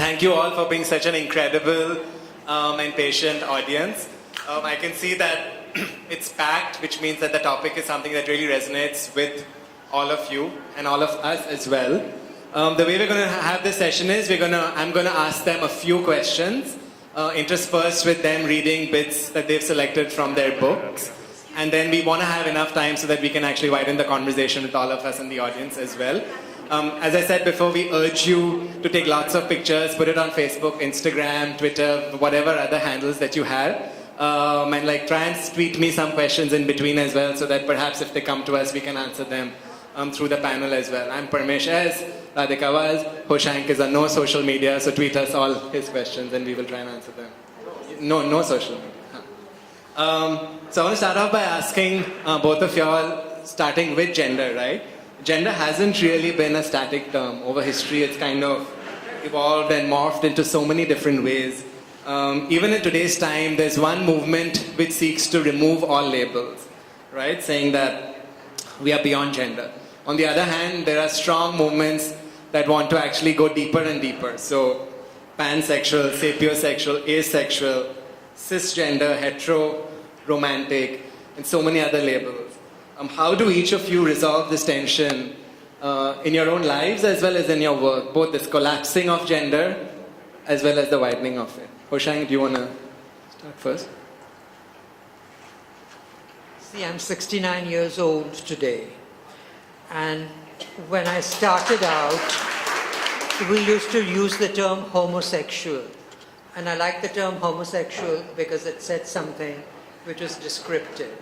thank you all for being such an incredible and patient audience. I can see that it's packed, which means that the topic is something that really resonates with all of you and all of us as well. The way we're going to have this session is I'm going to ask them a few questions, interspersed with them reading bits that they've selected from their books. And then we want to have enough time so that we can actually widen the conversation with all of us in the audience as well. As I said before, we urge you to take lots of pictures, put it on Facebook, Instagram, Twitter, whatever other handles that you have. And try and tweet me some questions in between as well, so that perhaps if they come to us, we can answer them through the panel as well. I'm Parmesh S, Radhika was, Hoshank is on no social media, so tweet us all his questions and we will try and answer them. No social media. So I want to start off by asking both of y'all, starting with gender, right? Gender hasn't really been a static term. Over history, it's kind of evolved and morphed into so many different ways. Even in today's time, there's one movement which seeks to remove all labels, right? Saying that we are beyond gender. On the other hand, there are strong movements that want to actually go deeper and deeper. So, pansexual, sapiosexual, asexual, cisgender, hetero, romantic, and so many other labels. How do each of you resolve this tension in your own lives as well as in your work? Both this collapsing of gender as well as the widening of it. Hoshank, do you want to start first? See, I'm 69 years old today. And when I started out, we used to use the term homosexual. And I like the term homosexual because it said something which was descriptive.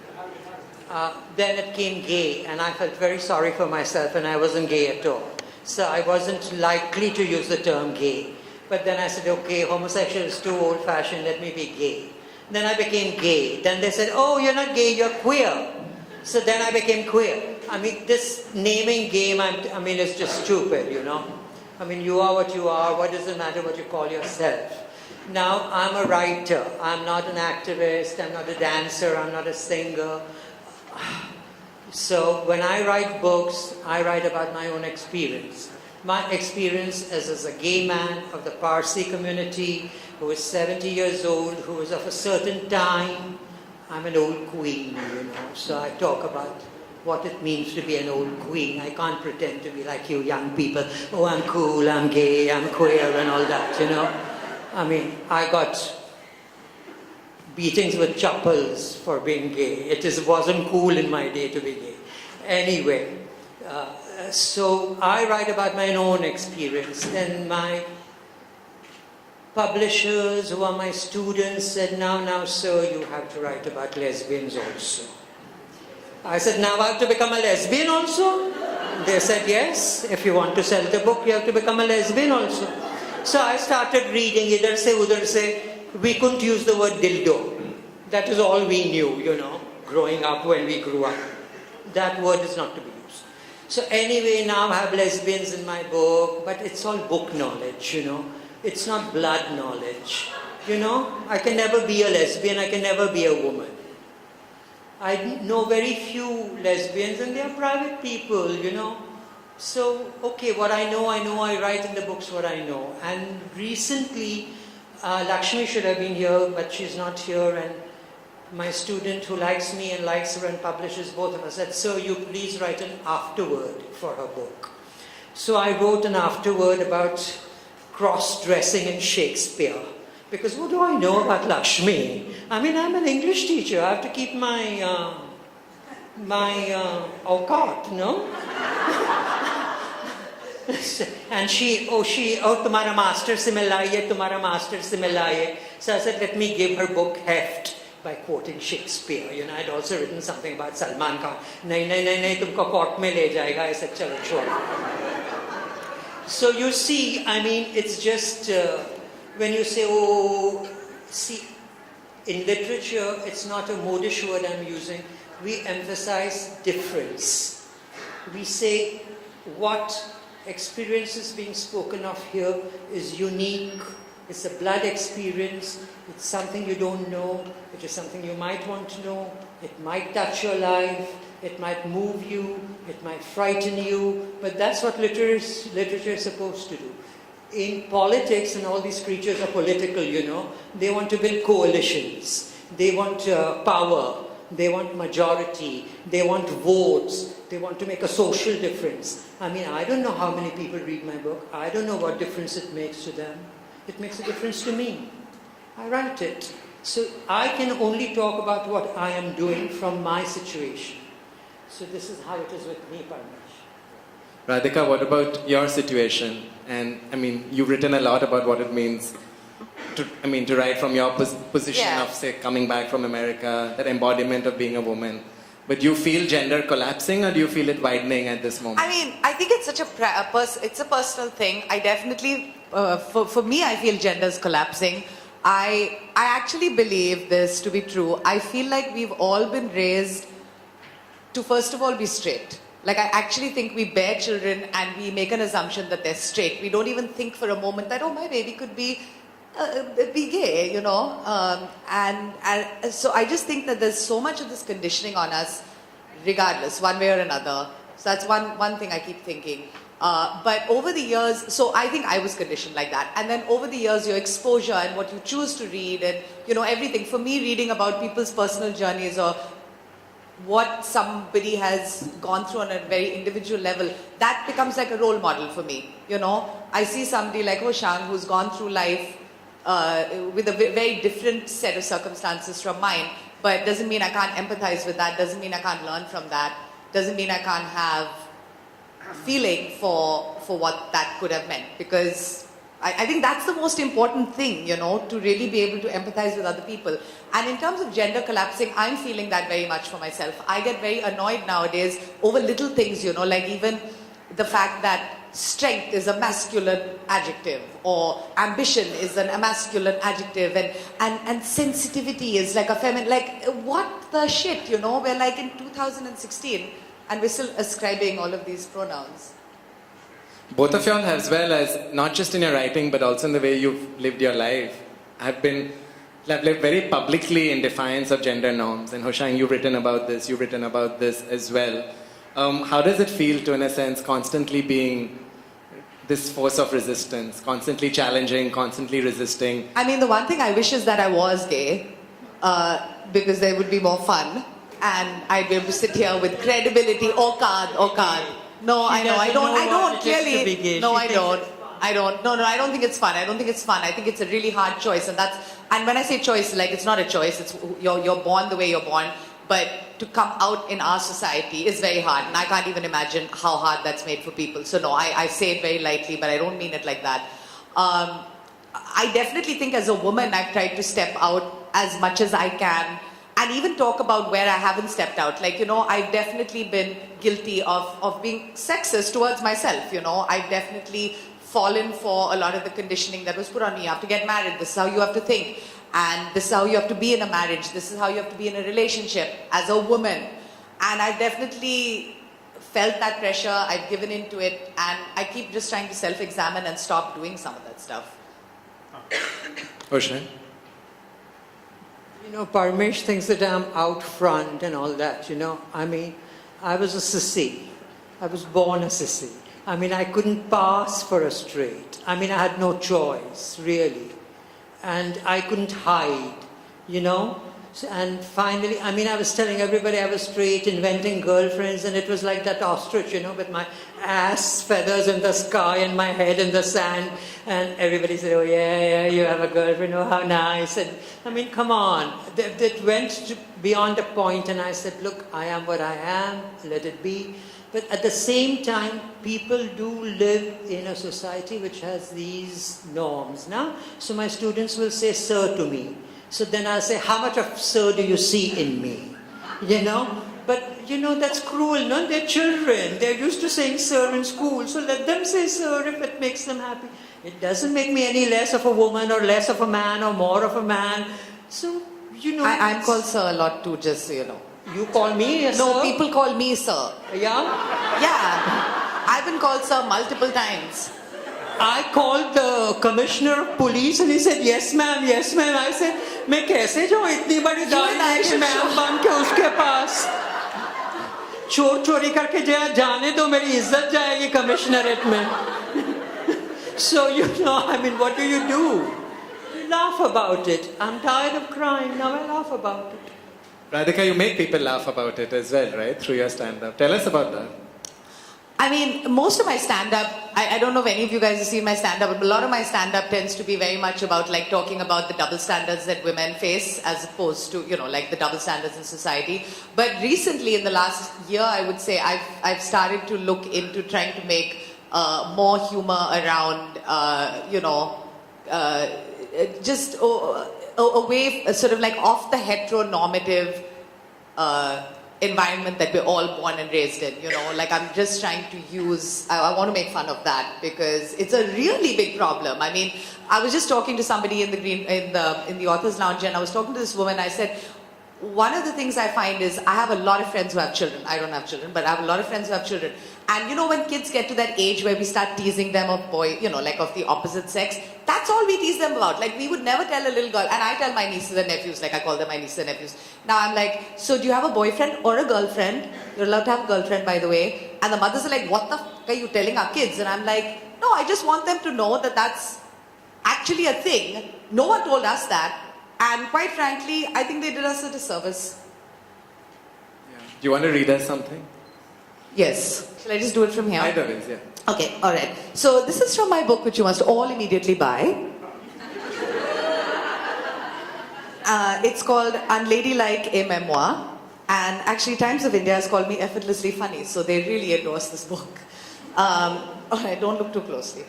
Then it came gay, and I felt very sorry for myself, and I wasn't gay at all. So I wasn't likely to use the term gay. But then I said, okay, homosexual is too old-fashioned, let me be gay. Then I became gay. Then they said, oh, you're not gay, you're queer. So then I became queer. I mean, this naming game, it's just stupid, you know. I mean, you are what you are, what does it matter what you call yourself? Now, I'm a writer. I'm not an activist, I'm not a dancer, I'm not a singer. So when I write books, I write about my own experience. My experience as a gay man of the Parsi community who is 70 years old, who is of a certain time. I'm an old queen, you know. So I talk about what it means to be an old queen. I can't pretend to be like you young people. Oh, I'm cool, I'm gay, I'm queer and all that, you know. I mean, I got beatings with chappals for being gay. It wasn't cool in my day to be gay. Anyway, so I write about my own experience. Then my publishers, who are my students, said, now, sir, you have to write about lesbians also. I said, now I have to become a lesbian also? They said, yes, if you want to sell the book, you have to become a lesbian also. So I started reading, idhar se, udhar se. We couldn't use the word dildo. That is all we knew, you know, growing up when we grew up. That word is not to be used. So anyway, now I have lesbians in my book, but it's all book knowledge, you know. It's not blood knowledge. You know, I can never be a lesbian, I can never be a woman. I know very few lesbians and they are private people, you know. So, okay, what I know, I write in the books what I know. And recently, Lakshmi should have been here, but she's not here, and my student who likes me and likes her and publishes both of us said, sir, you please write an afterword for her book. So I wrote an afterword about cross-dressing in Shakespeare. Because what do I know about Lakshmi? I mean, I'm an English teacher. I have to keep my awqat, no? And tumhara master se milaiye, tumhara master se milaiye. So I said, let me give her book heft by quoting Shakespeare. You know, I'd also written something about Salman Khan. Nahi, tumko court mein le jayega. I said, chalo, chalo. So you see, I mean, it's just, when you say, oh, see, in literature, it's not a modish word I'm using. We emphasize difference. We say what experience is being spoken of here is unique. It's a blood experience. It's something you don't know. It is something you might want to know. It might touch your life. It might move you. It might frighten you. But that's what literature is supposed to do. in politics, and all these creatures are political, they want to build coalitions. They want power. They want majority. They want votes. They want to make a social difference. I mean, I don't know how many people read my book. I don't know what difference it makes to them. It makes a difference to me. I write it. So I can only talk about what I am doing from my situation. So this is how it is with me, Parmesh. Radhika, what about your situation? And I mean, you've written a lot about what it means to write from your position Yeah. of, say, coming back from America, that embodiment of being a woman. But do you feel gender collapsing, or do you feel it widening at this moment? I mean, I think it's such it's a personal thing. I definitely, for me, I feel gender's collapsing. I actually believe this to be true. I feel like we've all been raised to, first of all, be straight. Like, I actually think we bear children and we make an assumption that they're straight. We don't even think for a moment that, oh, my baby could be gay, and so I just think that there's so much of this conditioning on us, regardless, one way or another. So that's one thing I keep thinking. But over the years, so I think I was conditioned like that. And then over the years, your exposure and what you choose to read and, everything. For me, reading about people's personal journeys or what somebody has gone through on a very individual level, that becomes like a role model for me. I see somebody like Hoshang who's gone through life with a very different set of circumstances from mine, but doesn't mean I can't empathize with that, doesn't mean I can't learn from that, doesn't mean I can't have feeling for what that could have meant, because I think that's the most important thing, to really be able to empathize with other people. And in terms of gender collapsing, I'm feeling that very much for myself. I get very annoyed nowadays over little things, like even the fact that strength is a masculine adjective, or ambition is a masculine adjective, and sensitivity is like a feminine, like what the shit, we're like in 2016 and we're still ascribing all of these pronouns. Both of y'all, as well as not just in your writing but also in the way you've lived your life, have lived very publicly in defiance of gender norms. And Hoshang, you've written about this as well. How does it feel to, in a sense, constantly being this force of resistance, constantly challenging, constantly resisting? I mean, the one thing I wish is that I was gay, because there would be more fun, and I'd be able to sit here with credibility. Okad. No, I know, I don't clearly. No, I don't. No, I don't think it's fun. I think it's a really hard choice, and when I say choice, like, it's not a choice. It's you're born the way you're born. But to come out in our society is very hard, and I can't even imagine how hard that's made for people. So no, I say it very lightly, but I don't mean it like that. I definitely think as a woman, I've tried to step out as much as I can, and even talk about where I haven't stepped out. Like, I've definitely been guilty of being sexist towards myself. I've definitely fallen for a lot of the conditioning that was put on me. You have to get married, this is how you have to think. And this is how you have to be in a marriage. This is how you have to be in a relationship as a woman. And I've definitely felt that pressure. I've given into it. And I keep just trying to self-examine and stop doing some of that stuff. Hoshang? Parmesh thinks that I'm out front and all that, I mean, I was a sissy. I was born a sissy. I mean, I couldn't pass for a straight. I mean, I had no choice, really. And I couldn't hide, So, and finally, I mean, I was telling everybody I was straight, inventing girlfriends, and it was like that ostrich, with my ass feathers in the sky and my head in the sand. And everybody said, oh, yeah, you have a girlfriend, oh, how nice. And I mean, come on. That went beyond a point, and I said, look, I am what I am, let it be. But at the same time, people do live in a society which has these norms. Now, so my students will say, sir, to me. So then I'll say, how much of sir do you see in me? But, that's cruel, no? They're children. They're used to saying sir in school. So let them say sir if it makes them happy. It doesn't make me any less of a woman or less of a man or more of a man. So, I'm called sir a lot too, just so you know. You call me a sir? No, people call me sir. Yeah? Yeah. I've been called sir multiple times. I called the commissioner of police and he said, yes ma'am. I said, मैं कैसे जाऊँ इतनी बड़ी दाढ़ी लेके ma'am बन के उसके पास? चोरी करके जाने दो, मेरी इज्जत जाएगी कमिश्नरेट में. So, I mean, what do? You laugh about it. I'm tired of crying, now I laugh about it. Radhika, you make people laugh about it as well, right? Through your stand-up. Tell us about that. I mean, most of my stand-up, I don't know if any of you guys have seen my stand-up, but a lot of my stand-up tends to be very much about like talking about the double standards that women face as opposed to, like the double standards in society. But recently, in the last year, I would say, I've started to look into trying to make more humor around, just away, sort of like off the heteronormative environment that we're all born and raised in, like I'm just trying to use, I want to make fun of that because it's a really big problem. I mean, I was just talking to somebody in the author's lounge, and I was talking to this woman. I said, one of the things I find is I have a lot of friends who have children. I don't have children, but I have a lot of friends who have children. And when kids get to that age where we start teasing them of like of the opposite sex, that's all we tease them about. Like we would never tell a little girl, and I tell my nieces and nephews, like I call them my nieces and nephews. Now I'm like, so do you have a boyfriend or a girlfriend? You're allowed to have a girlfriend, by the way. And the mothers are like, what the fuck are you telling our kids? And I'm like, no, I just want them to know that that's actually a thing. No one told us that. And quite frankly, I think they did us a disservice. Yeah. Do you want to read us something? Yes. Shall I just do it from here? Either ways, yeah. Okay, all right. So this is from my book, which you must all immediately buy. It's called Unladylike, a Memoir. And actually, Times of India has called me effortlessly funny, so they really endorse this book. All right, don't look too closely.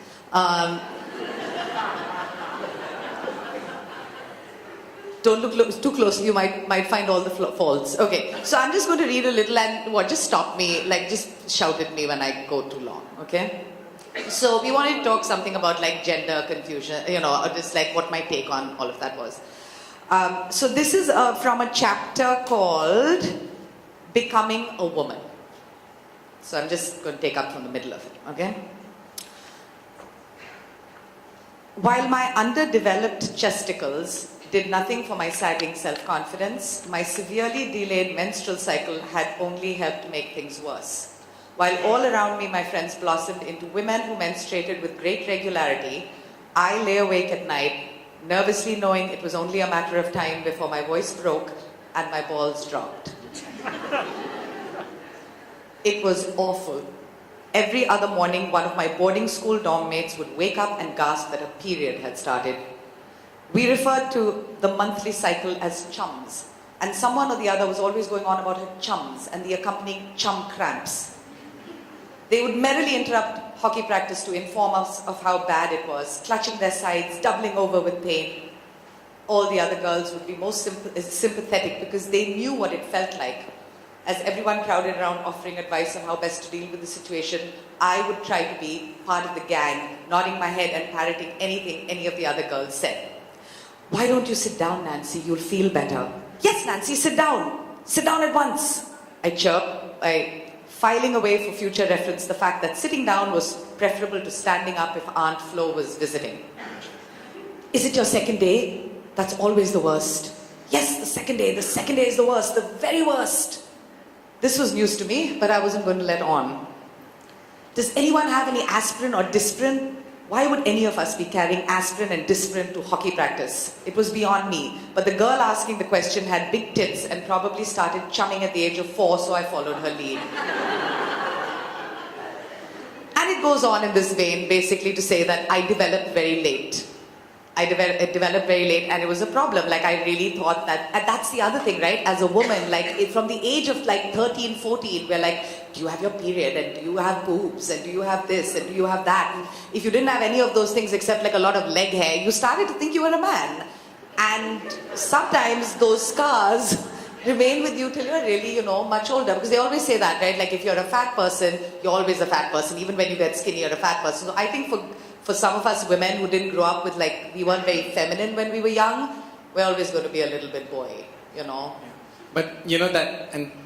Don't look too closely, you might find all the faults. Okay, so I'm just going to read a little and just stop me, like just shout at me when I go too long, okay? So we wanted to talk something about like gender confusion, or just like what my take on all of that was. So this is from a chapter called Becoming a Woman. So I'm just going to take up from the middle of it, okay? While my underdeveloped chesticles did nothing for my sagging self-confidence, my severely delayed menstrual cycle had only helped make things worse. While all around me my friends blossomed into women who menstruated with great regularity, I lay awake at night, nervously knowing it was only a matter of time before my voice broke and my balls dropped. It was awful. Every other morning, one of my boarding school dorm mates would wake up and gasp that a period had started. We referred to the monthly cycle as chums, and someone or the other was always going on about her chums and the accompanying chum cramps. They would merrily interrupt hockey practice to inform us of how bad it was, clutching their sides, doubling over with pain. All the other girls would be most sympathetic because they knew what it felt like. As everyone crowded around offering advice on how best to deal with the situation, I would try to be part of the gang, nodding my head and parroting anything any of the other girls said. Why don't you sit down, Nancy? You'll feel better. Yes, Nancy, sit down. Sit down at once. I chirped, filing away for future reference the fact that sitting down was preferable to standing up if Aunt Flo was visiting. Is it your second day? That's always the worst. Yes, the second day. The second day is the worst. The very worst. This was news to me, but I wasn't going to let on. Does anyone have any aspirin or Disprin? Why would any of us be carrying aspirin and Disprin to hockey practice? It was beyond me. But the girl asking the question had big tits and probably started chumming at the age of 4, so I followed her lead. And it goes on in this vein, basically to say that I developed very late. It developed very late, and it was a problem. Like, I really thought that, and that's the other thing, right? As a woman, like, from the age of like 13, 14, we're like, do you have your period? And do you have boobs? And do you have this? And do you have that? And if you didn't have any of those things except like a lot of leg hair, you started to think you were a man. And sometimes those scars remain with you till you're really, much older. Because they always say that, right? Like, if you're a fat person, you're always a fat person. Even when you get skinny, you're a fat person. So I think for some of us women who didn't grow up with, like, we weren't very feminine when we were young, we're always going to be a little bit boy, Yeah. But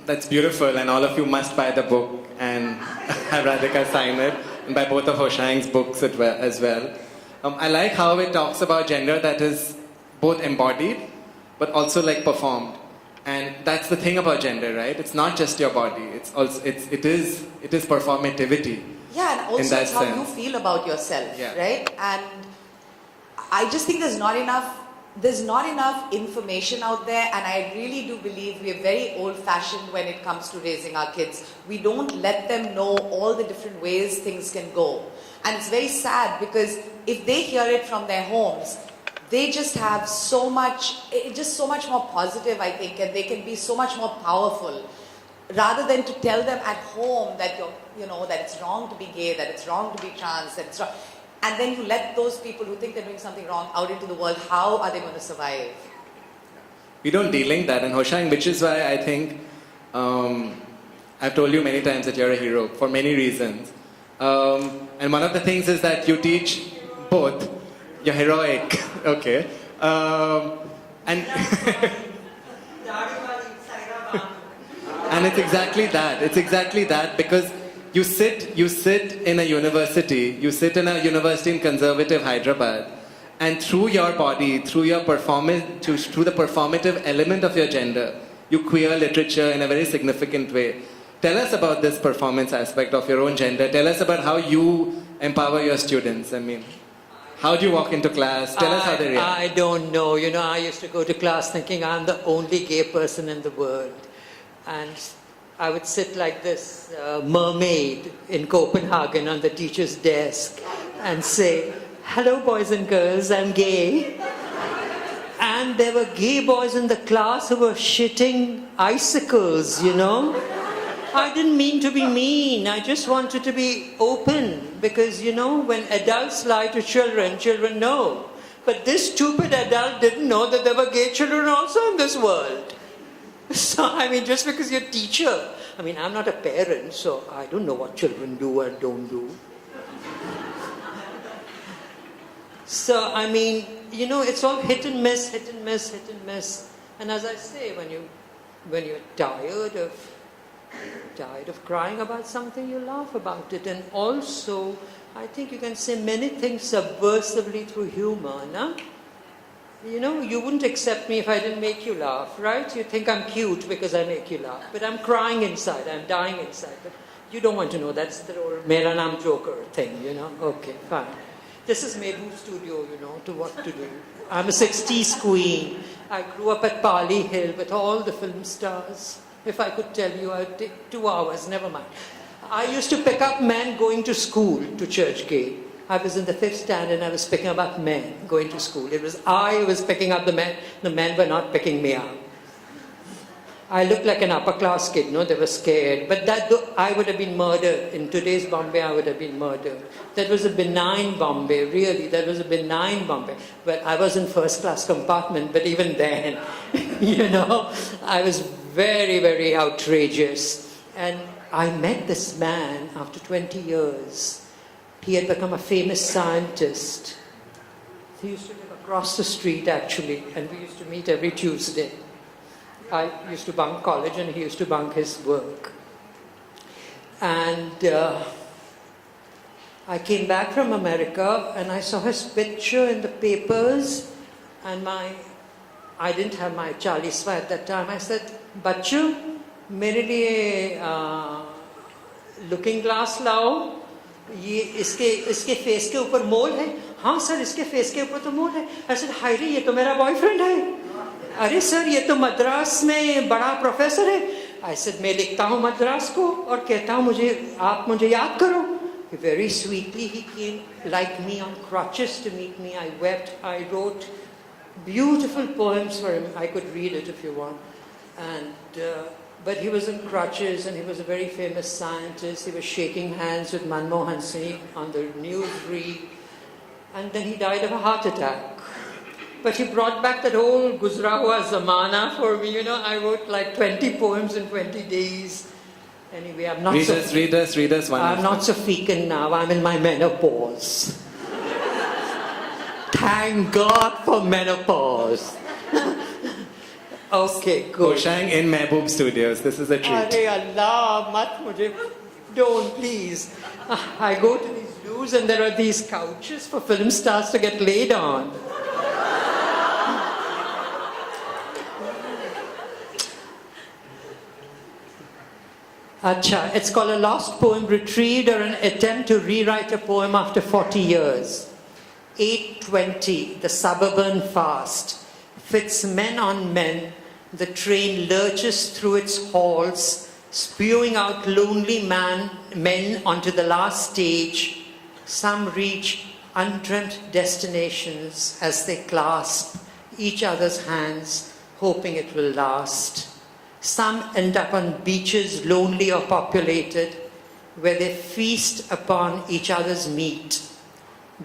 that's beautiful, and all of you must buy the book and have Radhika sign it, and buy both of Hoshang's books as well. I like how it talks about gender that is both embodied, but also like performed. And that's the thing about gender, right? It's not just your body. It is performativity. Yeah, and also that it's how sense. you feel about yourself, Yeah. right? And I just think there's not enough information out there, and I really do believe we're very old-fashioned when it comes to raising our kids. We don't let them know all the different ways things can go. And it's very sad because if they hear it from their homes, they just have so much more positive, I think, and they can be so much more powerful. Rather than to tell them at home that that it's wrong to be gay, that it's wrong to be trans, that it's wrong. And then you let those people who think they're doing something wrong out into the world, how are they going to survive? We don't de-link that, and Hoshang, which is why I think I've told you many times that you're a hero for many reasons. And one of the things is that you teach both. You're heroic, okay. And and it's exactly that. It's exactly that because you sit in a university in conservative Hyderabad, and through your body, through your performance, through the performative element of your gender, you queer literature in a very significant way. Tell us about this performance aspect of your own gender. Tell us about how you empower your students. I mean, how do you walk into class? Tell us how they react. I don't know. I used to go to class thinking I'm the only gay person in the world. And I would sit like this mermaid in Copenhagen on the teacher's desk and say, "Hello, boys and girls, I'm gay." And there were gay boys in the class who were shitting icicles, I didn't mean to be mean. I just wanted to be open because, when adults lie to children, children know. But this stupid adult didn't know that there were gay children also in this world. So, just because you're a teacher, I'm not a parent, so I don't know what children do or don't do. So, it's all hit and miss, hit and miss, hit and miss. And as I say, when you're tired of crying about something, you laugh about it. And also, I think you can say many things subversively through humor, no? You wouldn't accept me if I didn't make you laugh, right? You think I'm cute because I make you laugh. But I'm crying inside, I'm dying inside. But you don't want to know, that's the old Mera Naam Joker thing, Okay, fine. This is Mehboob Studio, to what to do. I'm a 60s queen. I grew up at Pali Hill with all the film stars. If I could tell you, I'd take 2 hours, never mind. I used to pick up men going to school, to Churchgate. I was in the 5th standard and I was picking up men going to school. It was I who was picking up the men. The men were not picking me up. I looked like an upper class kid, they were scared. But I would have been murdered. In today's Bombay, I would have been murdered. That was a benign Bombay, really. That was a benign Bombay. But I was in first class compartment, but even then, I was very, very outrageous. And I met this man after 20 years. He had become a famous scientist. He used to live across the street, actually, and we used to meet every Tuesday. I used to bunk college and he used to bunk his work. And I came back from America and I saw his picture in the papers, and I didn't have my chaliswa at that time. I said, "Bachcho, mere liye looking glass lao. ये इसके face के ऊपर मोल है?" "हाँ sir, इसके face के ऊपर तो मोल है." I said, "हाय रे, ये तो मेरा बॉयफ्रेंड है." "अरे सर, ये तो मद्रास में बड़ा प्रोफेसर है." I said, "मैं लिखता हूँ मद्रास को और कहता हूँ आप मुझे याद करो." Very sweetly he came like me on crutches to meet me. I wept. I wrote beautiful poems for him. I could read it if you want. But he was in crutches and he was a very famous scientist. He was shaking hands with Manmohan Singh on the newsreel. And then he died of a heart attack. But he brought back that whole Guzra Hua Zamana for me. I wrote like 20 poems in 20 days. Anyway, I'm not read us one. I'm not so fecund now. I'm in my menopause. Thank God for menopause. Okay, good. Hoshang in Mehboob Studios. This is a treat. Arey Allah, mat mujhe. Don't, please. I go to these zoos and there are these couches for film stars to get laid on. Acha, it's called A Lost Poem Retrieved, or an attempt to rewrite a poem after 40 years. 8:20, the suburban fast. Fits men on men, the train lurches through its halls, spewing out lonely men onto the last stage. Some reach undreamt destinations as they clasp each other's hands, hoping it will last. Some end up on beaches lonely or populated, where they feast upon each other's meat.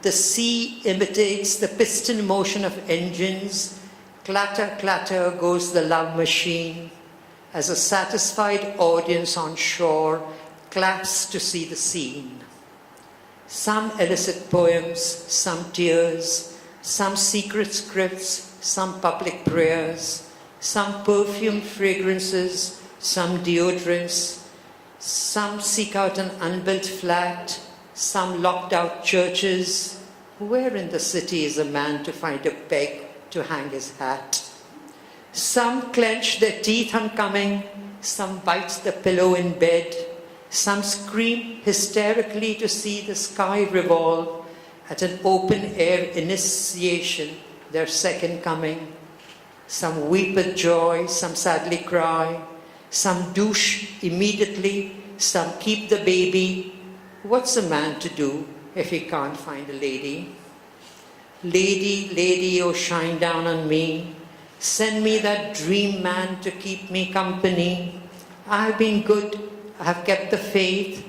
The sea imitates the piston motion of engines. Clatter, clatter goes the love machine, as a satisfied audience on shore claps to see the scene. Some illicit poems, some tears, some secret scripts, some public prayers, some perfumed fragrances, some deodorants, some seek out an unbuilt flat, some locked out churches. Where in the city is a man to find a peg to hang his hat? Some clench their teeth on coming, some bite the pillow in bed, some scream hysterically to see the sky revolve at an open-air initiation, their second coming. Some weep with joy, some sadly cry, some douche immediately, some keep the baby. What's a man to do if he can't find a lady? Lady, lady, oh shine down on me. Send me that dream man to keep me company. I have been good, I have kept the faith,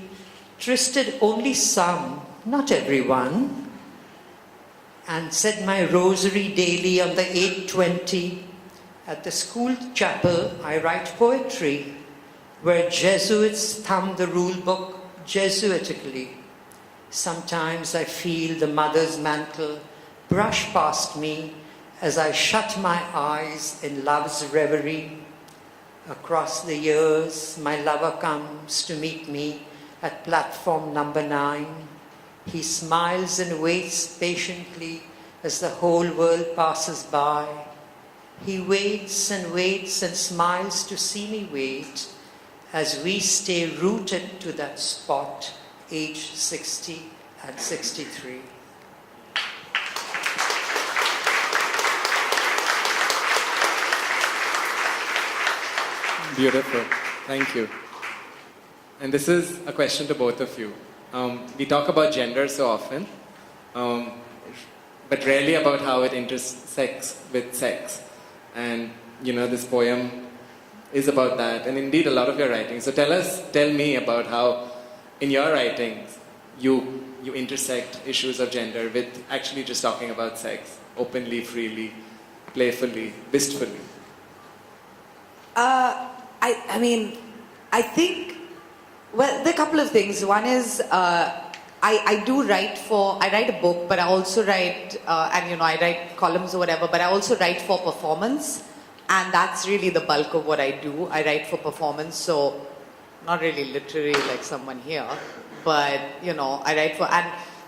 trusted only some, not everyone, and said my rosary daily on the 8:20. At the school chapel, I write poetry, where Jesuits thumb the rule book Jesuitically. Sometimes I feel the mother's mantle brush past me as I shut my eyes in love's reverie. Across the years, my lover comes to meet me at platform number 9. He smiles and waits patiently as the whole world passes by. He waits and waits and smiles to see me wait as we stay rooted to that spot, age 60 and 63. Beautiful. Thank you. And this is a question to both of you. We talk about gender so often, but rarely about how it intersects with sex. And, this poem is about that, and indeed a lot of your writing. So tell me about how, in your writings, you intersect issues of gender with actually just talking about sex, openly, freely, playfully, wistfully. I think, well, there are a couple of things. One is, I write a book, but I also write, I write columns or whatever, but I also write for performance. And that's really the bulk of what I do. I write for performance, so not really literary like someone here, but, I write for, and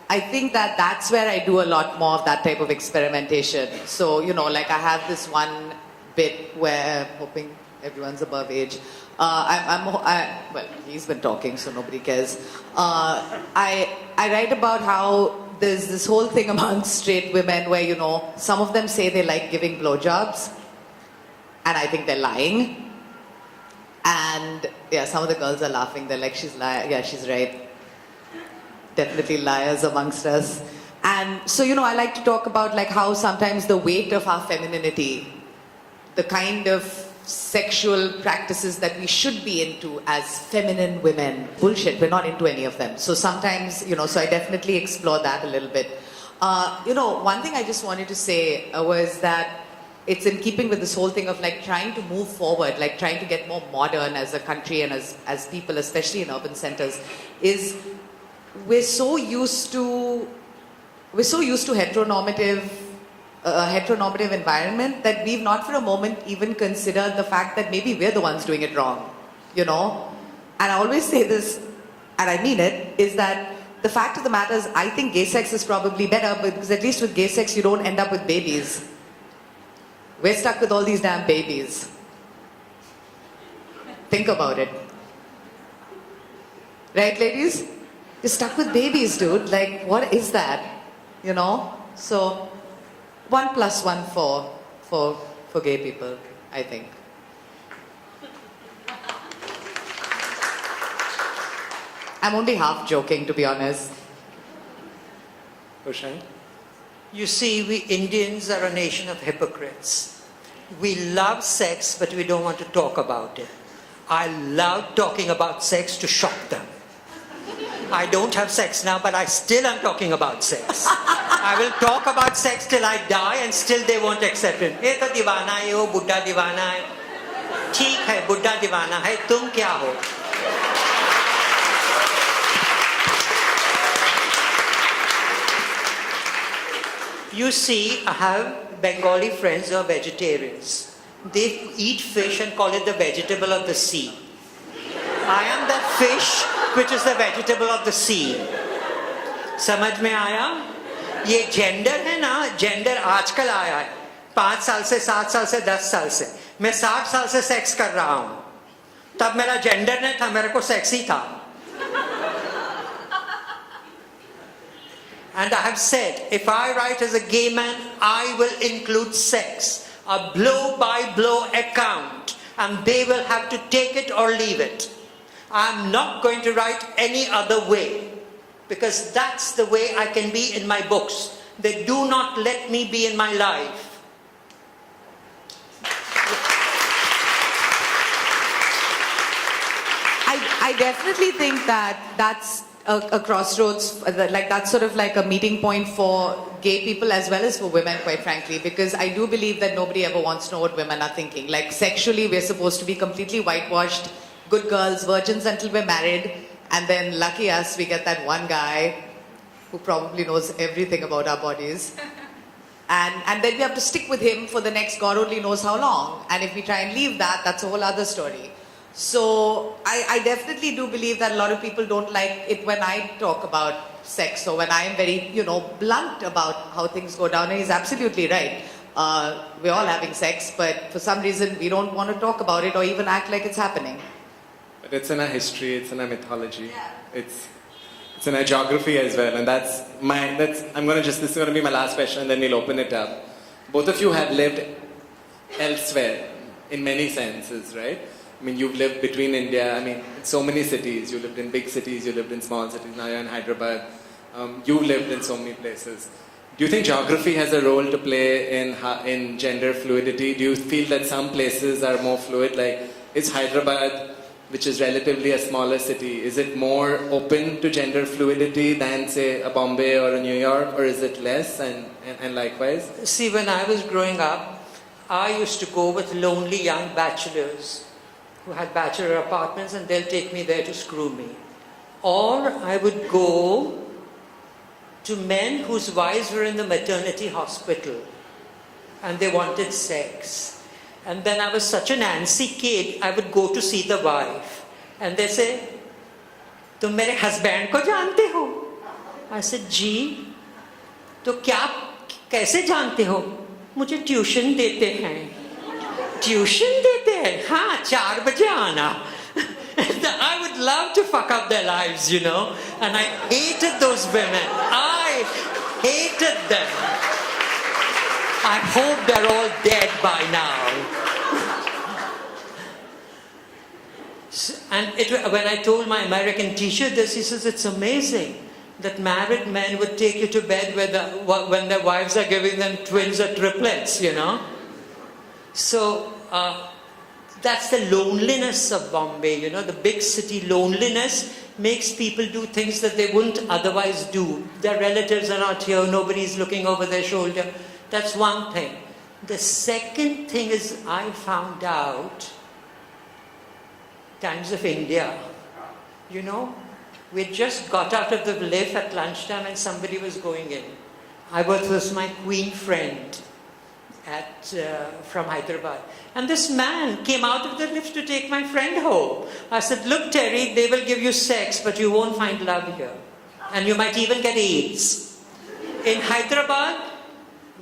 I think that's where I do a lot more of that type of experimentation. So, I have this one bit where, hoping everyone's above age, well, he's been talking, so nobody cares. I write about how there's this whole thing among straight women where, some of them say they like giving blowjobs, and I think they're lying. And yeah, some of the girls are laughing. They're like, she's lying. Yeah, she's right. Definitely liars amongst us. And so, I like to talk about like how sometimes the weight of our femininity, the kind of sexual practices that we should be into as feminine women. Bullshit, we're not into any of them. So sometimes, so I definitely explore that a little bit. One thing I just wanted to say was that it's in keeping with this whole thing of like trying to move forward, like trying to get more modern as a country and as people, especially in urban centers, is we're so used to heteronormative environment that we've not for a moment even considered the fact that maybe we're the ones doing it wrong, And I always say this, and I mean it, is that the fact of the matter is I think gay sex is probably better because at least with gay sex you don't end up with babies. We're stuck with all these damn babies. Think about it. Right, ladies? You're stuck with babies, dude. Like, what is that? You know? So, 1+1 for gay people, I think. I'm only half joking, to be honest. Hushain? You see, we Indians are a nation of hypocrites. We love sex, but we don't want to talk about it. I love talking about sex to shock them. I don't have sex now, but I still am talking about sex. I will talk about sex till I die and still they won't accept it. ये तो दीवाना है, वो बुड्ढा दीवाना है. ठीक है, बुड्ढा दीवाना है, तुम क्या हो? You see, I have Bengali friends who are vegetarians. They eat fish and call it the vegetable of the sea. I am that fish which is the vegetable of the sea. समझ में आया? ये gender है ना, gender आजकल आया है. 5 साल से, 7 साल से, 10 साल से. मैं 60 साल से सेक्स कर रहा हूं. तब मेरा जेंडर नहीं था, मेरे को सेक्स ही था. And I have said, if I write as a gay man, I will include sex. A blow-by-blow account. And they will have to take it or leave it. I'm not going to write any other way. Because that's the way I can be in my books. They do not let me be in my life. I definitely think that that's a crossroads, like that's sort of like a meeting point for gay people as well as for women, quite frankly, because I do believe that nobody ever wants to know what women are thinking. Like sexually, we're supposed to be completely whitewashed, good girls, virgins until we're married, and then lucky us, we get that one guy who probably knows everything about our bodies. And then we have to stick with him for the next God only knows how long. And if we try and leave that, that's a whole other story. So I definitely do believe that a lot of people don't like it when I talk about sex or when I am very, blunt about how things go down. And he's absolutely right. We're all having sex, but for some reason we don't want to talk about it or even act like it's happening. But it's in our history, it's in our mythology. Yeah. It's in our geography as well, and this is going to be my last question and then we'll open it up. Both of you have lived elsewhere in many senses, right? I mean, you've lived between India, in so many cities. You lived in big cities, you lived in small cities, now you're in Hyderabad. You lived in so many places. Do you think geography has a role to play in gender fluidity? Do you feel that some places are more fluid? Like, is Hyderabad, which is relatively a smaller city, is it more open to gender fluidity than, say, a Bombay or a New York, or is it less, and likewise? See, when I was growing up, I used to go with lonely young bachelors who had bachelor apartments, and they'll take me there to screw me. Or I would go to men whose wives were in the maternity hospital and they wanted sex. And then I was such an antsy kid, I would go to see the wife. And they say, "Tum mere husband ko jante ho?" I said, "Ji, to kya, kaise jante ho?" "Mujhe tuition dete hain." "Tuition dete hain? Haan, 4 baje aana." I would love to fuck up their lives, And I hated those women. I hated them. I hope they're all dead by now. And when I told my American teacher this, he says, "It's amazing that married men would take you to bed when their wives are giving them twins or triplets, So, that's the loneliness of Bombay, the big city loneliness makes people do things that they wouldn't otherwise do. Their relatives are not here, nobody's looking over their shoulder. That's one thing. The second thing is I found out, Times of India, we just got out of the lift at lunchtime and somebody was going in. I was with my queen friend from Hyderabad. And this man came out of the lift to take my friend home. I said, "Look, Terry, they will give you sex, but you won't find love here. And you might even get AIDS." In Hyderabad,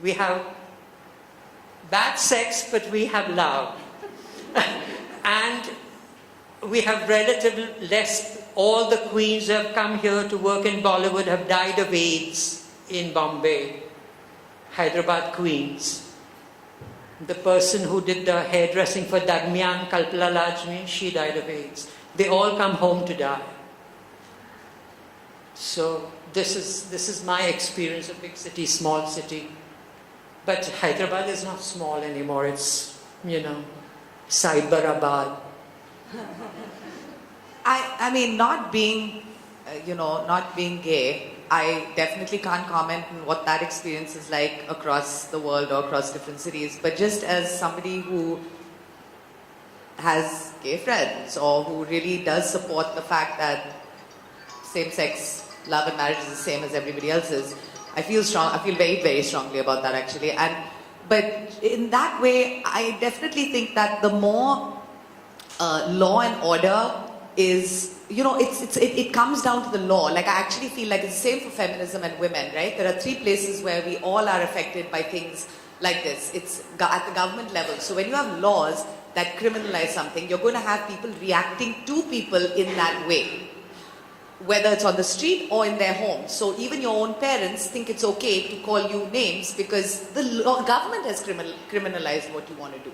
we have bad sex, but we have love. And we have relatively less all the queens who have come here to work in Bollywood have died of AIDS in Bombay. Hyderabad queens. The person who did the hairdressing for Dharmyan Kalpala Lajmi, she died of AIDS. They all come home to die. So this is my experience of big city, small city. But Hyderabad is not small anymore. It's, Cyberabad. I mean, not being gay, I definitely can't comment on what that experience is like across the world or across different cities. But just as somebody who has gay friends or who really does support the fact that same-sex love and marriage is the same as everybody else's, I feel very, very strongly about that actually. But in that way, I definitely think that the more law and order is, it comes down to the law. Like, I actually feel like it's the same for feminism and women, right? There are 3 places where we all are affected by things like this. It's at the government level. So when you have laws that criminalize something, you're going to have people reacting to people in that way, whether it's on the street or in their home. So even your own parents think it's okay to call you names because the government has criminalized what you want to do.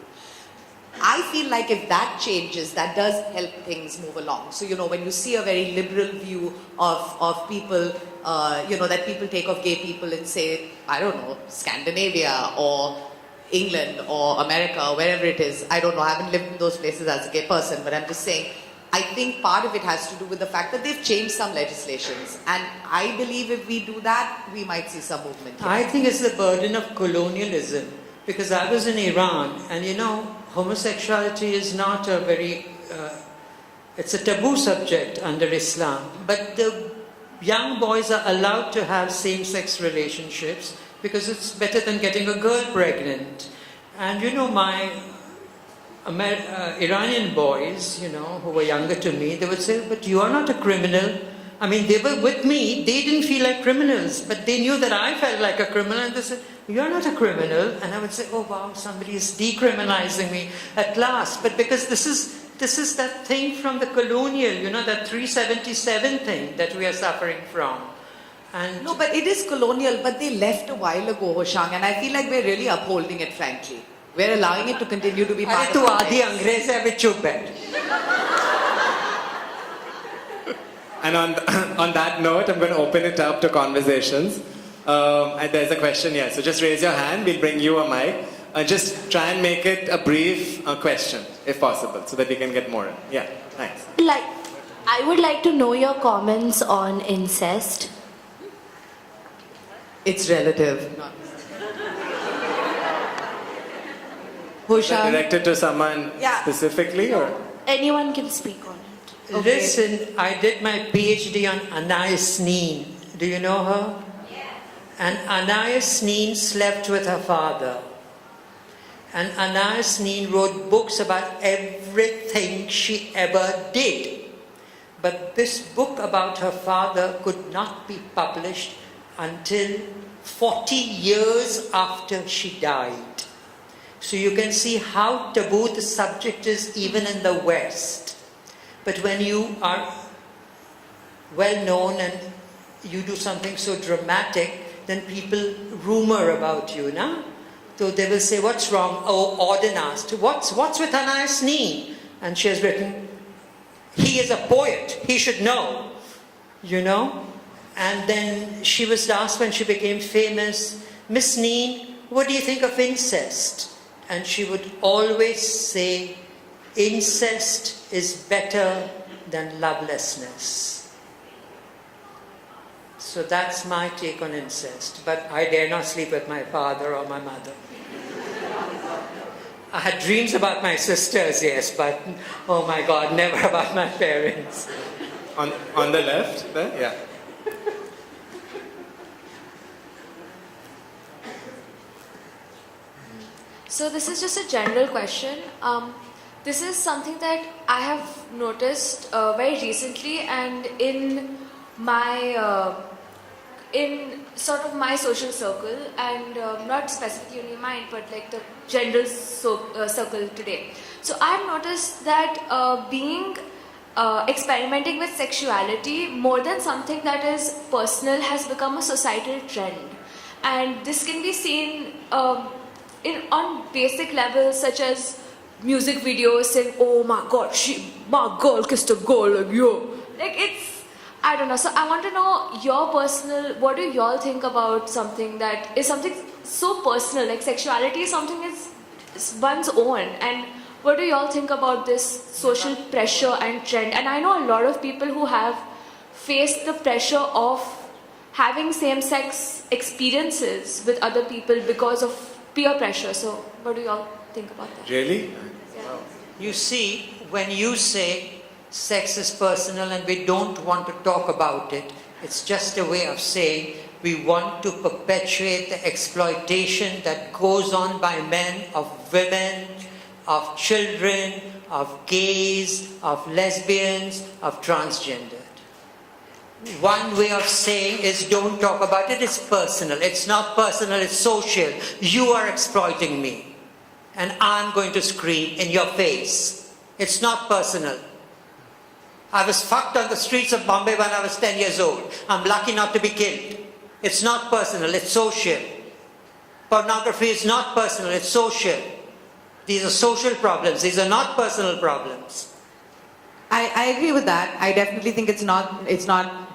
I feel like if that changes, that does help things move along. So, when you see a very liberal view of people, that people take of gay people in, say, I don't know, Scandinavia or England or America or wherever it is. I don't know, I haven't lived in those places as a gay person, but I'm just saying, I think part of it has to do with the fact that they've changed some legislations. And I believe if we do that, we might see some movement here. I think it's the burden of colonialism. Because I was in Iran, and homosexuality is not a very, it's a taboo subject under Islam. But the young boys are allowed to have same-sex relationships because it's better than getting a girl pregnant. And my Iranian boys, who were younger to me, they would say, but you are not a criminal. I mean, they were with me, they didn't feel like criminals, but they knew that I felt like a criminal, and they said, you're not a criminal. And I would say, oh wow, somebody is decriminalizing me at last. But because this is that thing from the colonial, that 377 thing that we are suffering from. And no, but it is colonial, but they left a while ago, Hoshang, and I feel like we're really upholding it, frankly. We're allowing it to continue to be part of our lives. And on that note, I'm going to open it up to conversations. And there's a question here. So just raise your hand. We'll bring you a mic. Just try and make it a brief question, if possible, so that we can get more in. Yeah, thanks. I would like to know your comments on incest. It's relative. Is that directed to someone specifically, or? Anyone can speak on it. Okay. Listen, I did my PhD on Anais Nin. Do you know her? Yes. And Anais Nin slept with her father. And Anais Nin wrote books about everything she ever did. But this book about her father could not be published until 40 years after she died. So you can see how taboo the subject is even in the West. But when you are well known and you do something so dramatic, then people rumor about you, na? So they will say, what's wrong? Oh, Auden asked, what's with Anais Nin? And she has written, he is a poet, he should know, And then she was asked when she became famous, Miss Nin, what do you think of incest? And she would always say, incest is better than lovelessness. So that's my take on incest. But I dare not sleep with my father or my mother. I had dreams about my sisters, yes, but oh my God, never about my parents. On the left there? Yeah. So this is just a general question. This is something that I have noticed very recently, and in my in sort of my social circle, and not specifically only mine, but like the general circle today. So I've noticed that being experimenting with sexuality more than something that is personal has become a societal trend. And this can be seen on basic levels such as music videos saying, oh my god, my girl kissed a girl, like yo. Like it's, I don't know. So I want to know your personal, what do y'all think about something that is something so personal, like sexuality is something is one's own. And what do y'all think about this social pressure and trend? And I know a lot of people who have faced the pressure of having same-sex experiences with other people because of peer pressure. So what do y'all think about that? Really? Yeah. You see, when you say sex is personal and we don't want to talk about it, it's just a way of saying we want to perpetuate the exploitation that goes on by men of women, of children, of gays, of lesbians, of transgendered. One way of saying is don't talk about it, it's personal. It's not personal, it's social. You are exploiting me and I'm going to scream in your face. It's not personal. I was fucked on the streets of Bombay when I was 10 years old. I'm lucky not to be killed. It's not personal, it's social. Pornography is not personal, it's social. These are social problems, these are not personal problems. I agree with that. I definitely think it's not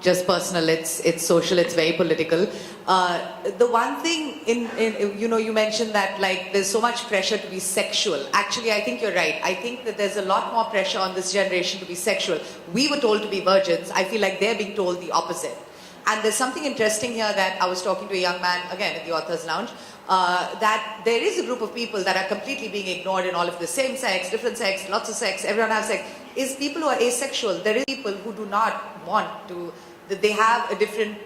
just personal. It's social. It's very political. The one thing you mentioned that like there's so much pressure to be sexual. Actually, I think you're right. I think that there's a lot more pressure on this generation to be sexual. We were told to be virgins. I feel like they're being told the opposite. And there's something interesting here that I was talking to a young man again at the Authors Lounge. That there is a group of people that are completely being ignored in all of the same sex, different sex, lots of sex, everyone has sex, is people who are asexual. There is people who do not want to, they have a different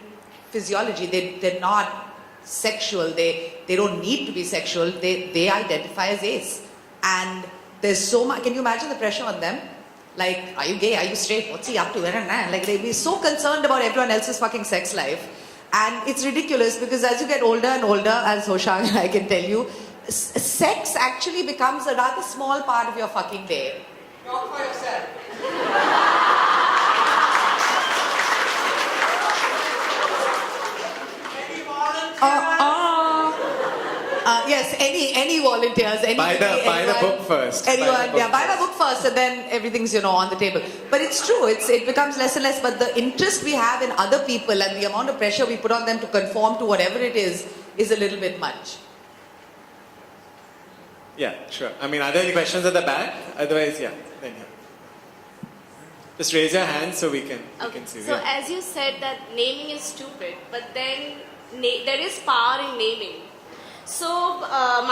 physiology, they're not sexual, they don't need to be sexual, they identify as ace. And there's so much, can you imagine the pressure on them? Like, are you gay, are you straight, what's he up to? Like they'd be so concerned about everyone else's fucking sex life. And it's ridiculous because as you get older and older, as Hoshang I can tell you, sex actually becomes a rather small part of your fucking day. Talk for yourself. Any Yes, any volunteers, Buy the book first. Anyone, buy the book first and then everything's, on the table. But it's true, it becomes less and less, but the interest we have in other people and the amount of pressure we put on them to conform to whatever it is a little bit much. Yeah, sure. I mean, are there any questions at the back? Otherwise, yeah, then here. Just raise your hand so we can see. So Yeah. as you said that naming is stupid, but then there is power in naming. So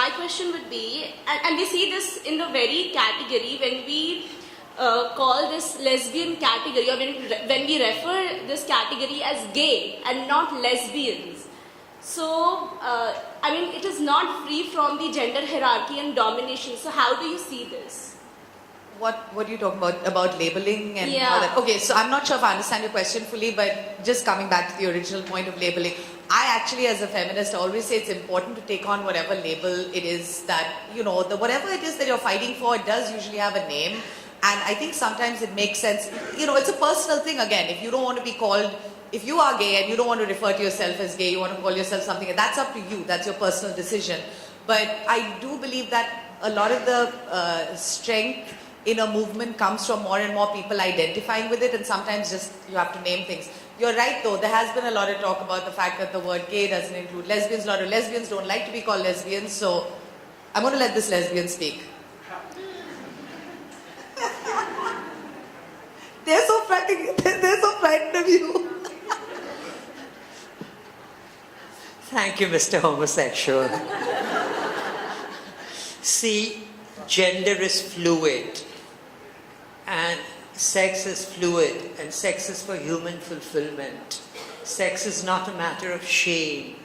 my question would be, and we see this in the very category when we call this lesbian category, or when we refer this category as gay and not lesbians. So, I mean, it is not free from the gender hierarchy and domination. So how do you see this? What are you talking about labeling and Yeah. all that? Okay, so I'm not sure if I understand your question fully, but just coming back to the original point of labeling, I actually, as a feminist, always say it's important to take on whatever label it is that, whatever it is that you're fighting for, it does usually have a name. And I think sometimes it makes sense, it's a personal thing again. If you don't want to be called, if you are gay and you don't want to refer to yourself as gay, you want to call yourself something, that's up to you, that's your personal decision. But I do believe that a lot of the strength in a movement comes from more and more people identifying with it, and sometimes just you have to name things. You're right though, there has been a lot of talk about the fact that the word gay doesn't include lesbians. A lot of lesbians don't like to be called lesbians, so I'm going to let this lesbian speak. They're so frightened of you. Thank you, Mr. Homosexual. See, gender is fluid. And sex is fluid, and sex is for human fulfillment. Sex is not a matter of shame.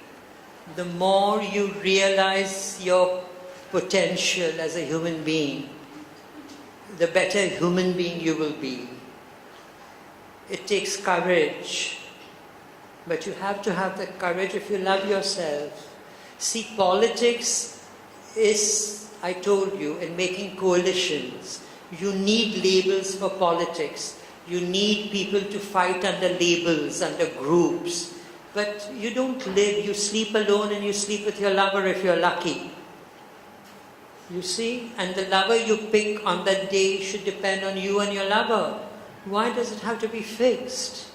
The more you realize your potential as a human being, the better human being you will be. It takes courage, but you have to have that courage if you love yourself. See, politics is, I told you, in making coalitions. You need labels for politics. You need people to fight under labels, under groups. But you don't live, you sleep alone and you sleep with your lover if you're lucky. You see? And the lover you pick on that day should depend on you and your lover. Why does it have to be fixed?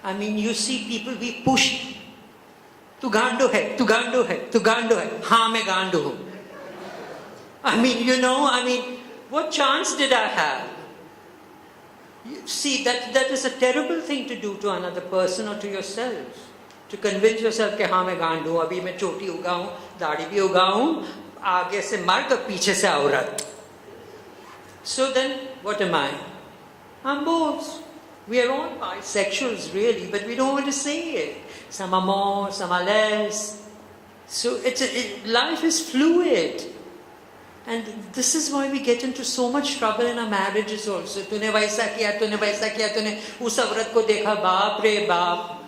I mean, you see people we push. Tu gandu hai, tu gandu hai, tu gandu hai. Haan, main gandu hu. I mean, what chance did I have? You see, that is a terrible thing to do to another person or to yourself. To convince yourself कि हाँ मैं गांड हूँ, अभी मैं चोटी उगाऊँ, दाढ़ी भी उगाऊँ, आगे से मर्द और पीछे से औरत. So then, what am I? I'm both. We are all bisexuals really, but we don't want to say it. Some are more, some are less. So life is fluid. And this is why we get into so much trouble in our marriages also. तूने वैसा किया, तूने उस औरत को देखा, बाप रे बाप.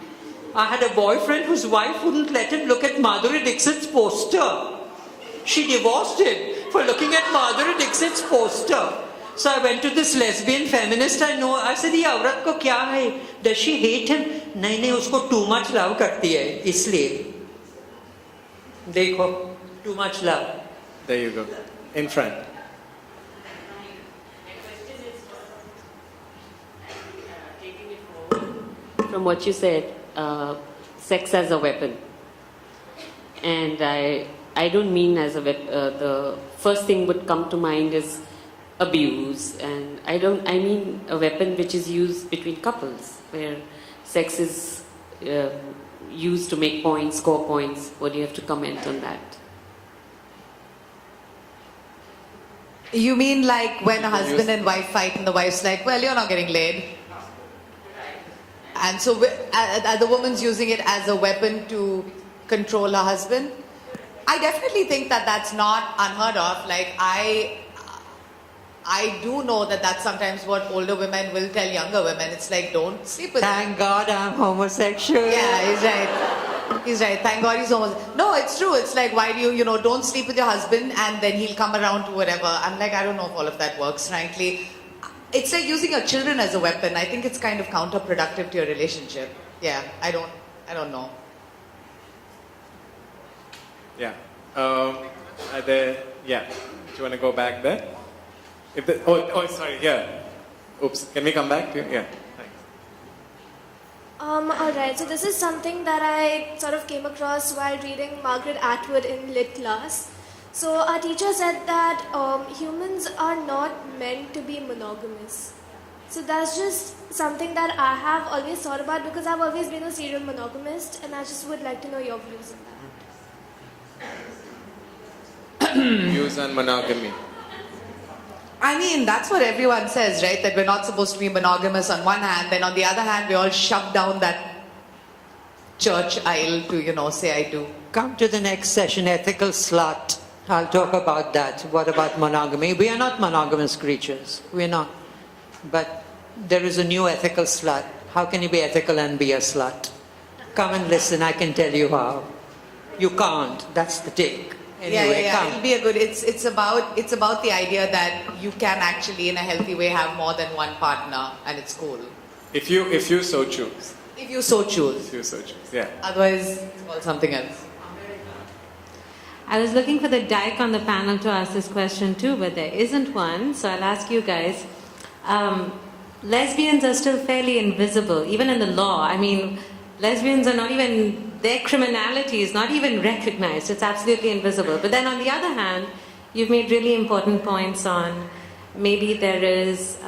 I had a boyfriend whose wife wouldn't let him look at Madhuri Dixit's poster. She divorced him for looking at Madhuri Dixit's poster. So I went to this lesbian feminist I know. I said, ये औरत को क्या है? Does she hate him? नहीं, उसको too much love करती है, इसलिए. देखो, too much love. There you go. In front. From what you said, sex as a weapon. And I don't mean as a weapon. The first thing would come to mind is abuse. And I mean a weapon which is used between couples, where sex is used to make points, score points. What do you have to comment on that? You mean like when a husband and wife fight and the wife's like, well, you're not getting laid. And so the woman's using it as a weapon to control her husband. I definitely think that that's not unheard of. Like I do know that that's sometimes what older women will tell younger women. It's like, don't sleep with Thank God I'm homosexual. Yeah, he's right. He's right. Thank God he's homosexual. No, it's true. It's like, why do you don't sleep with your husband and then he'll come around to whatever. I'm like, I don't know if all of that works, frankly. It's like using your children as a weapon. I think it's kind of counterproductive to your relationship. Yeah, I don't know. Yeah. Yeah. Do you want to go back there? Sorry. Yeah. Oops. Can we come back to you? Yeah. Thanks. Alright, so this is something that I sort of came across while reading Margaret Atwood in lit class. So our teacher said that humans are not meant to be monogamous. So that's just something that I have always thought about because I've always been a serial monogamist and I just would like to know your views on that. Views on monogamy. I mean, that's what everyone says, right? That we're not supposed to be monogamous on one hand, then on the other hand, we all shove down that church aisle to, say I do. Come to the next session, ethical slut. I'll talk about that. What about monogamy? We are not monogamous creatures. We're not. But there is a new ethical slut. How can you be ethical and be a slut? Come and listen, I can tell you how. You can't. That's the take. Anyway, yeah. come. It'll be a good. It's about the idea that you can actually, in a healthy way, have more than one partner, and it's cool. If you so choose. If you so choose. If you so choose. Yeah. Otherwise, it's called something else. I was looking for the dyke on the panel to ask this question too, but there isn't one, so I'll ask you guys. Lesbians are still fairly invisible, even in the law. I mean, lesbians are not even, their criminality is not even recognized. It's absolutely invisible. But then on the other hand, you've made really important points on maybe there is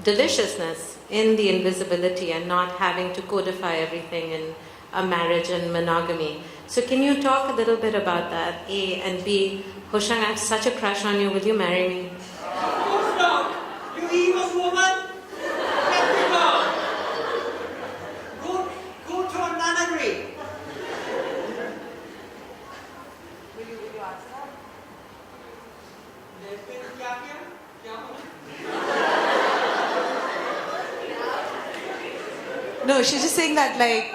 deliciousness in the invisibility and not having to codify everything in a marriage and monogamy. So can you talk a little bit about that, A, and B, Hoshang, I have such a crush on you, will you marry me? Of course not! You evil woman! Let me go to a nunnery. Will you answer that? Lesbian No, she's just saying that, like,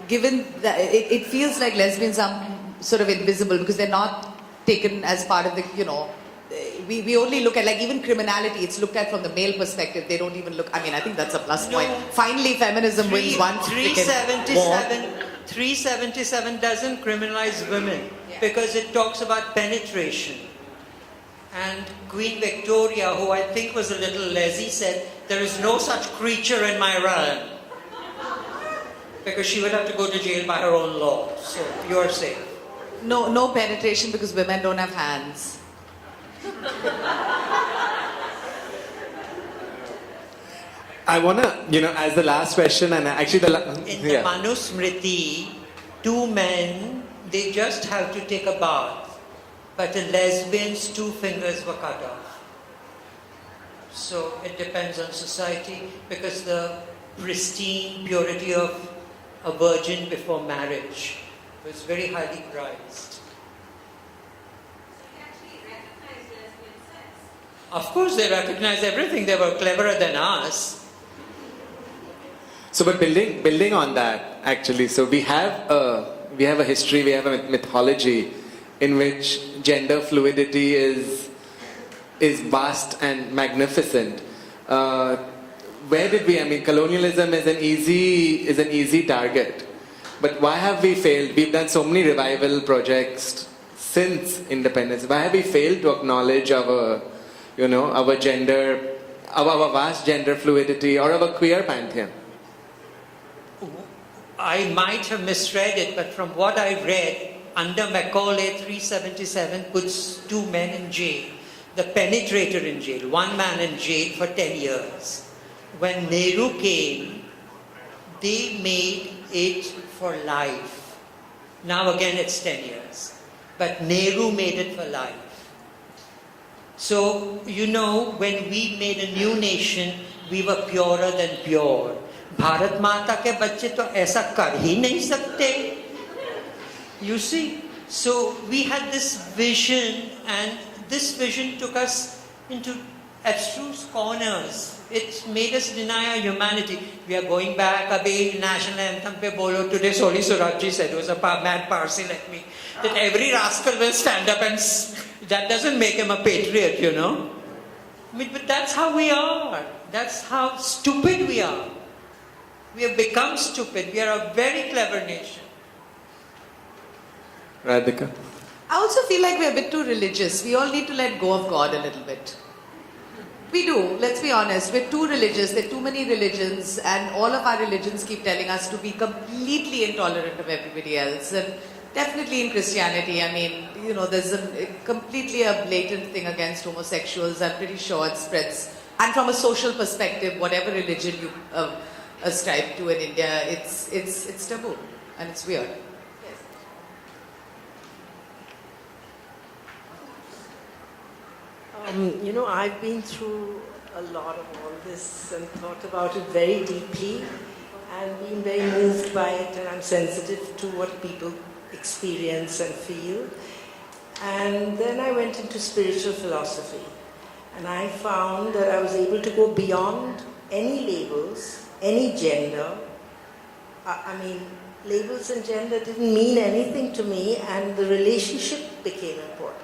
given that it feels like lesbians are sort of invisible because they're not taken as part of the, we only look at, like, even criminality, it's looked at from the male perspective. They don't even look, I mean, I think that's a plus point. Finally, feminism wins one freaking war. 377 doesn't criminalize women because it talks about penetration. And Queen Victoria, who I think was a little lazy, said, there is no such creature in my realm. Because she would have to go to jail by her own law. So you're safe. No penetration because women don't have hands. I want to, as the last question, and actually In the Manusmriti, two men, they just have to take a bath. But a lesbian's 2 fingers were cut off. So it depends on society because the pristine purity of a virgin before marriage was very highly prized. Of course they recognized everything. They were cleverer than us. So, but building on that, actually, so we have a history, we have a mythology in which gender fluidity is vast and magnificent. Where did we? I mean, colonialism is an easy target. But why have we failed? We've done so many revival projects since independence. Why have we failed to acknowledge our gender, our vast gender fluidity, or our queer pantheon? I might have misread it, but from what I read, under Macaulay, 377 puts 2 men in jail. The penetrator in jail, 1 man in jail for 10 years. When Nehru came, they made it for life. Now again it's 10 years. But Nehru made it for life. So, when we made a new nation, we were purer than pure. Bharat Mata ke bacche to aisa kar hi nahi sakte. You see? So we had this vision, and this vision took us into abstruse corners. It made us deny our humanity. We are going back, abhi national anthem pe bolo. Today Soli Surabji said, who was a mad Parsi like me, that every rascal will stand up and that doesn't make him a patriot, I mean, but that's how we are. That's how stupid we are. We have become stupid. We are a very clever nation. Radhika? I also feel like we're a bit too religious. We all need to let go of God a little bit. We do, let's be honest. We're too religious. There are too many religions, and all of our religions keep telling us to be completely intolerant of everybody else. And definitely in Christianity, I mean, there's completely a blatant thing against homosexuals. I'm pretty sure it spreads. And from a social perspective, whatever religion you ascribe to in India, it's taboo and it's weird. I've been through a lot of all this and thought about it very deeply and been very moved by it, and I'm sensitive to what people experience and feel. And then I went into spiritual philosophy, and I found that I was able to go beyond any labels, any gender. I mean, labels and gender didn't mean anything to me, and the relationship became important.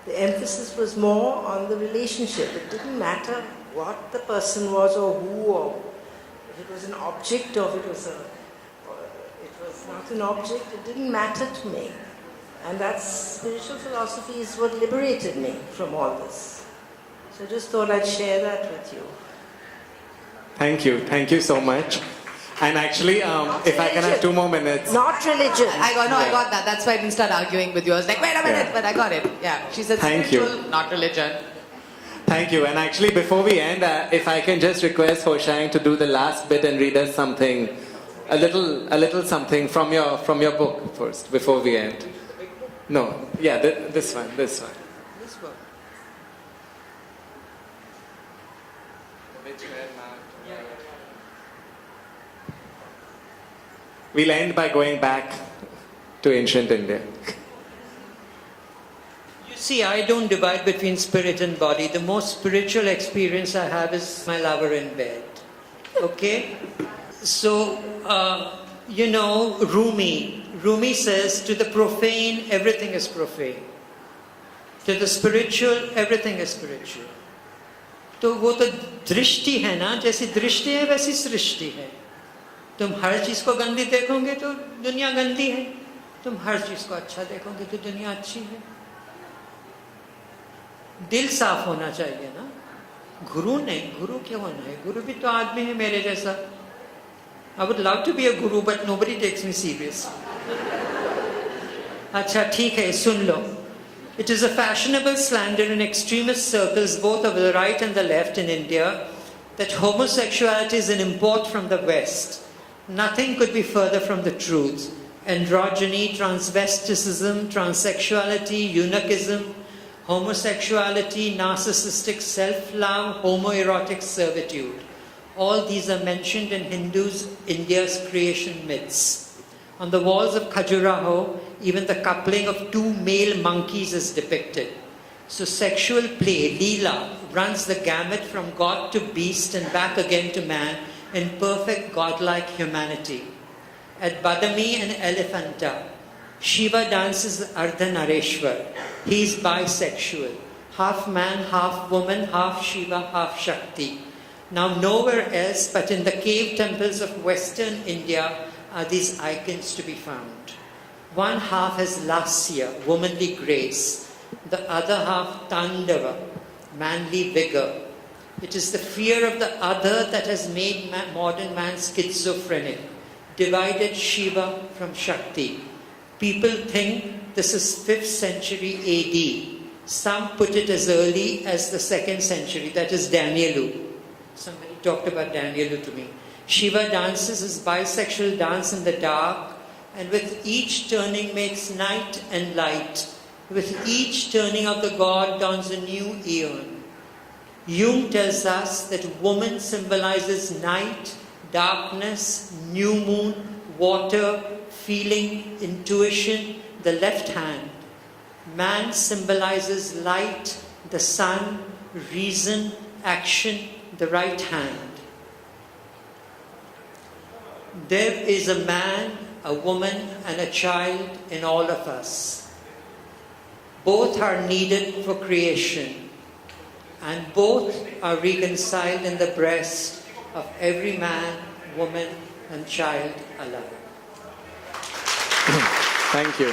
The emphasis was more on the relationship. It didn't matter what the person was or who, or if it was an object or if it was not an object. It didn't matter to me. And that's spiritual philosophy is what liberated me from all this. So I just thought I'd share that with you. Thank you so much. And actually, if I can have 2 more minutes. Not religion. I got that. That's why I didn't start arguing with you. I was like, wait a minute, but I got it. Yeah, she said spiritual, not religion. Thank you. And actually, before we end, if I can just request Hoshang to do the last bit and read us something, a little something from your book first, before we end. No, yeah, this one. This book. We'll end by going back to ancient India. You see, I don't divide between spirit and body. The most spiritual experience I have is my lover in bed. Okay? So, Rumi says, to the profane, everything is profane. To the spiritual, everything is spiritual. तो वो तो दृष्टि है ना, जैसी दृष्टि है वैसी सृष्टि है. तुम हर चीज को गंदी देखोगे तो दुनिया गंदी है, तुम हर चीज को अच्छा देखोगे तो दुनिया अच्छी है. दिल साफ होना चाहिए ना. गुरु नहीं, गुरु क्यों होना है? गुरु भी तो आदमी है मेरे जैसा. I would love to be a guru, but nobody takes me serious. अच्छा ठीक है, सुन लो. It is a fashionable slander in extremist circles, both of the right and the left in India, that homosexuality is an import from the West. Nothing could be further from the truth. Androgyny, transvesticism, transsexuality, eunuchism, homosexuality, narcissistic self-love, homoerotic servitude. All these are mentioned in India's creation myths. On the walls of Khajuraho, even the coupling of two male monkeys is depicted. So sexual play, Leela, runs the gamut from God to beast and back again to man in perfect godlike humanity. At Badami and Elephanta, Shiva dances Ardhanareshwar. He is bisexual, half man, half woman, half Shiva, half Shakti. Now nowhere else but in the cave temples of Western India are these icons to be found. One half has lasya, womanly grace. The other half tandava, manly vigor. It is the fear of the other that has made modern man schizophrenic, divided Shiva from Shakti. People think this is 5th century AD. Some put it as early as the 2nd century, that is Danielu. Somebody talked about Danielu to me. Shiva dances his bisexual dance in the dark, and with each turning makes night and light. With each turning of the god dawns a new eon. Jung tells us that woman symbolizes night, darkness, new moon, water, feeling, intuition, the left hand. Man symbolizes light, the sun, reason, action, the right hand. There is a man, a woman, and a child in all of us. Both are needed for creation, and both are reconciled in the breast of every man, woman, and child alive. Thank you.